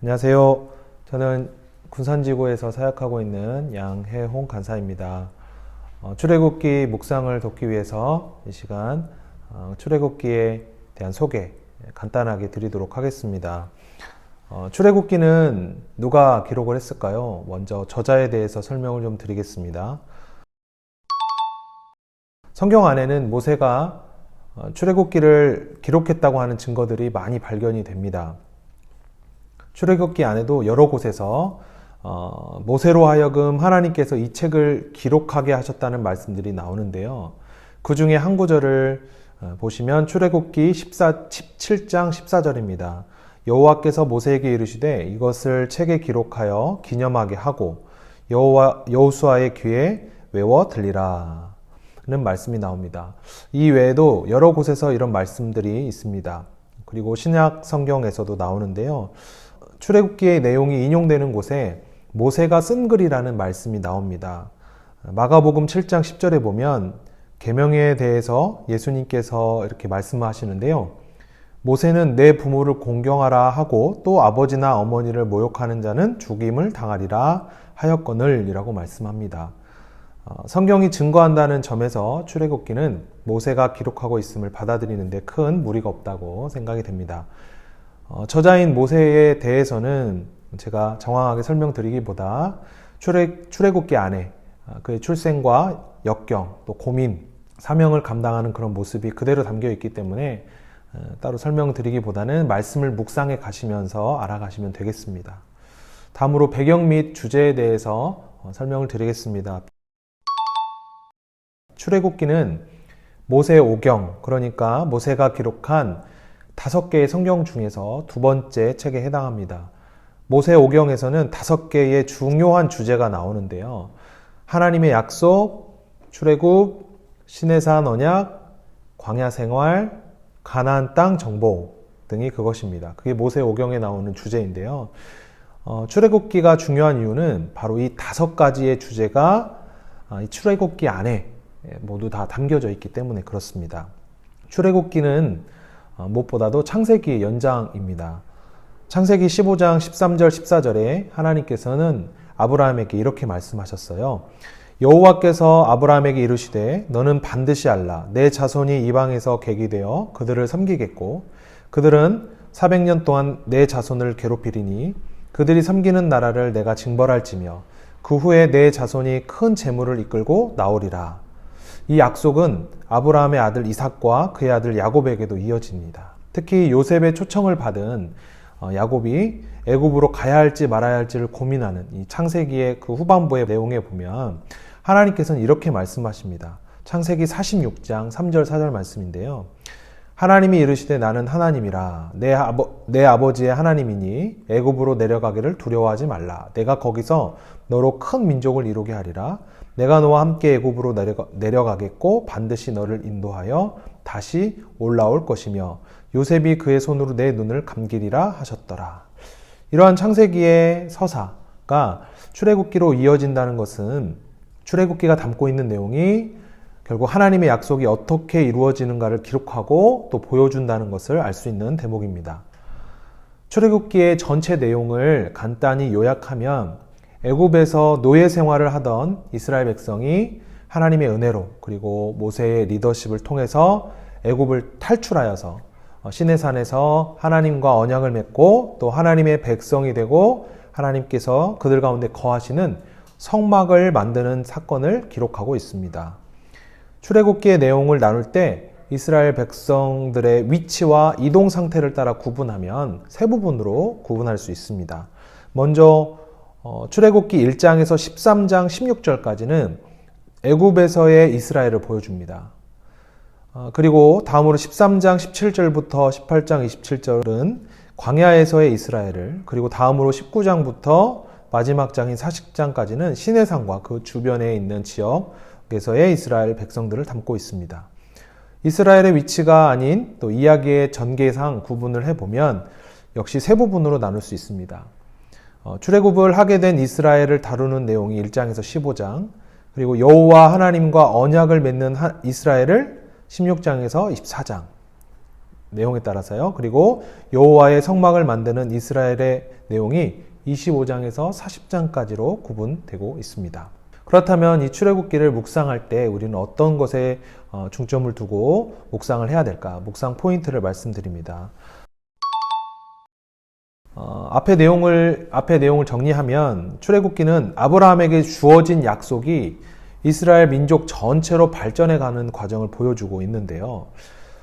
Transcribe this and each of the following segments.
안녕하세요. 저는 군산지구에서 사역하고 있는 양혜홍 간사입니다. 출애굽기 묵상을 돕기 위해서 이 시간 출애굽기에 대한 소개 간단하게 드리도록 하겠습니다. 출애굽기는 누가 기록을 했을까요? 먼저 저자에 대해서 설명을 좀 드리겠습니다. 성경 안에는 모세가 출애굽기를 기록했다고 하는 증거들이 많이 발견이 됩니다. 출애굽기 안에도 여러 곳에서 모세로 하여금 하나님께서 이 책을 기록하게 하셨다는 말씀들이 나오는데요. 그 중에 한 구절을 보시면 출애굽기 17장 14절입니다. 여호와께서 모세에게 이르시되 이것을 책에 기록하여 기념하게 하고 여호수아의 귀에 외워 들리라 는 말씀이 나옵니다. 이 외에도 여러 곳에서 이런 말씀들이 있습니다. 그리고 신약 성경에서도 나오는데요. 출애굽기의 내용이 인용되는 곳에 모세가 쓴 글이라는 말씀이 나옵니다. 마가복음 7장 10절에 보면 계명에 대해서 예수님께서 이렇게 말씀하시는데요. 모세는 내 부모를 공경하라 하고 또 아버지나 어머니를 모욕하는 자는 죽임을 당하리라 하였거늘 이라고 말씀합니다. 성경이 증거한다는 점에서 출애굽기는 모세가 기록하고 있음을 받아들이는데 큰 무리가 없다고 생각이 됩니다. 저자인 모세에 대해서는 제가 정확하게 설명드리기보다 출애굽기 안에 그의 출생과 역경, 또 고민, 사명을 감당하는 그런 모습이 그대로 담겨 있기 때문에 따로 설명드리기보다는 말씀을 묵상해 가시면서 알아가시면 되겠습니다. 다음으로 배경 및 주제에 대해서 설명을 드리겠습니다. 출애굽기는 모세 오경, 그러니까 모세가 기록한 5개의 성경 중에서 두 번째 책에 해당합니다. 모세 오경에서는 5개의 중요한 주제가 나오는데요. 하나님의 약속, 출애굽, 시내산 언약, 광야 생활, 가나안 땅 정복 등이 그것입니다. 그게 모세 오경에 나오는 주제인데요. 출애굽기가 중요한 이유는 바로 이 5가지의 주제가 이 출애굽기 안에 모두 다 담겨져 있기 때문에 그렇습니다. 출애굽기는 무엇보다도 창세기의 연장입니다. 창세기 15장 13절 14절에 하나님께서는 아브라함에게 이렇게 말씀하셨어요. 여호와께서 아브라함에게 이르시되 너는 반드시 알라. 내 자손이 이방에서 객이 되어 그들을 섬기겠고 그들은 400년 동안 내 자손을 괴롭히리니 그들이 섬기는 나라를 내가 징벌할지며 그 후에 내 자손이 큰 재물을 이끌고 나오리라. 이 약속은 아브라함의 아들 이삭과 그의 아들 야곱에게도 이어집니다. 특히 요셉의 초청을 받은 야곱이 애굽으로 가야 할지 말아야 할지를 고민하는 이 창세기의 그 후반부의 내용에 보면 하나님께서는 이렇게 말씀하십니다. 창세기 46장 3절 4절 말씀인데요. 하나님이 이르시되 나는 하나님이라 내 아버지의 하나님이니 애굽으로 내려가기를 두려워하지 말라. 내가 거기서 너로 큰 민족을 이루게 하리라. 내가 너와 함께 애굽으로 내려가겠고 반드시 너를 인도하여 다시 올라올 것이며 요셉이 그의 손으로 내 눈을 감기리라 하셨더라. 이러한 창세기의 서사가 출애굽기로 이어진다는 것은 출애굽기가 담고 있는 내용이 결국 하나님의 약속이 어떻게 이루어지는가를 기록하고 또 보여준다는 것을 알 수 있는 대목입니다. 출애굽기의 전체 내용을 간단히 요약하면 애굽에서 노예 생활을 하던 이스라엘 백성이 하나님의 은혜로 그리고 모세의 리더십을 통해서 애굽을 탈출하여서 시내산에서 하나님과 언약을 맺고 또 하나님의 백성이 되고 하나님께서 그들 가운데 거하시는 성막을 만드는 사건을 기록하고 있습니다. 출애굽기의 내용을 나눌 때 이스라엘 백성들의 위치와 이동 상태를 따라 구분하면 세 부분으로 구분할 수 있습니다. 먼저 출애굽기 1장에서 13장 16절까지는 애굽에서의 이스라엘을 보여줍니다. 그리고 다음으로 13장 17절부터 18장 27절은 광야에서의 이스라엘을, 그리고 다음으로 19장부터 마지막 장인 40장까지는 시내산과 그 주변에 있는 지역에서의 이스라엘 백성들을 담고 있습니다. 이스라엘의 위치가 아닌 또 이야기의 전개상 구분을 해보면 역시 세 부분으로 나눌 수 있습니다. 출애굽을 하게 된 이스라엘을 다루는 내용이 1장에서 15장, 그리고 여호와 하나님과 언약을 맺는 이스라엘을 16장에서 24장, 내용에 따라서요. 그리고 여호와의 성막을 만드는 이스라엘의 내용이 25장에서 40장까지로 구분되고 있습니다. 그렇다면 이 출애굽기를 묵상할 때 우리는 어떤 것에 중점을 두고 묵상을 해야 될까? 묵상 포인트를 말씀드립니다. 앞의 내용을 정리하면 출애굽기는 아브라함에게 주어진 약속이 이스라엘 민족 전체로 발전해가는 과정을 보여주고 있는데요.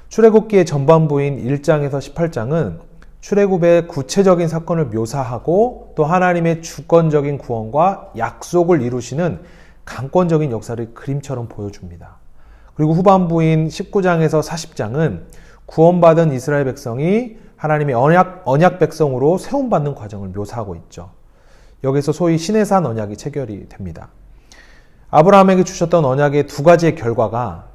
출애굽기의 전반부인 1장에서 18장은 출애굽의 구체적인 사건을 묘사하고 또 하나님의 주권적인 구원과 약속을 이루시는 강권적인 역사를 그림처럼 보여줍니다. 그리고 후반부인 19장에서 40장은 구원받은 이스라엘 백성이 하나님의 언약 백성으로 세움받는 과정을 묘사하고 있죠. 여기서 소위 시내산 언약이 체결이 됩니다. 아브라함에게 주셨던 언약의 두 가지의 결과가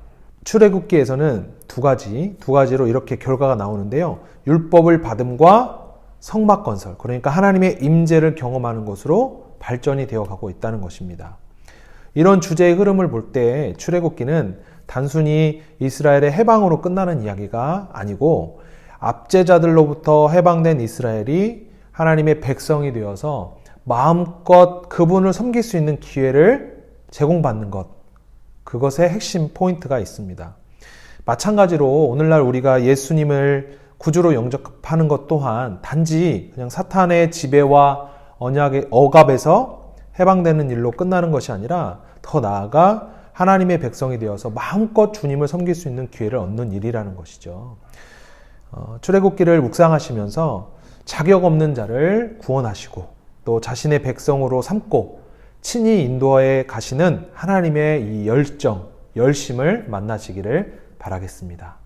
출애굽기에서는 두 가지로 이렇게 결과가 나오는데요. 율법을 받음과 성막 건설, 그러니까 하나님의 임재를 경험하는 것으로 발전이 되어가고 있다는 것입니다. 이런 주제의 흐름을 볼 때 출애굽기는 단순히 이스라엘의 해방으로 끝나는 이야기가 아니고 압제자들로부터 해방된 이스라엘이 하나님의 백성이 되어서 마음껏 그분을 섬길 수 있는 기회를 제공받는 것, 그것의 핵심 포인트가 있습니다. 마찬가지로 오늘날 우리가 예수님을 구주로 영접하는 것 또한 단지 그냥 사탄의 지배와 언약의 억압에서 해방되는 일로 끝나는 것이 아니라 더 나아가 하나님의 백성이 되어서 마음껏 주님을 섬길 수 있는 기회를 얻는 일이라는 것이죠. 출애굽기를 묵상하시면서 자격 없는 자를 구원하시고 또 자신의 백성으로 삼고 친히 인도해 가시는 하나님의 이 열정, 열심을 만나시기를 바라겠습니다.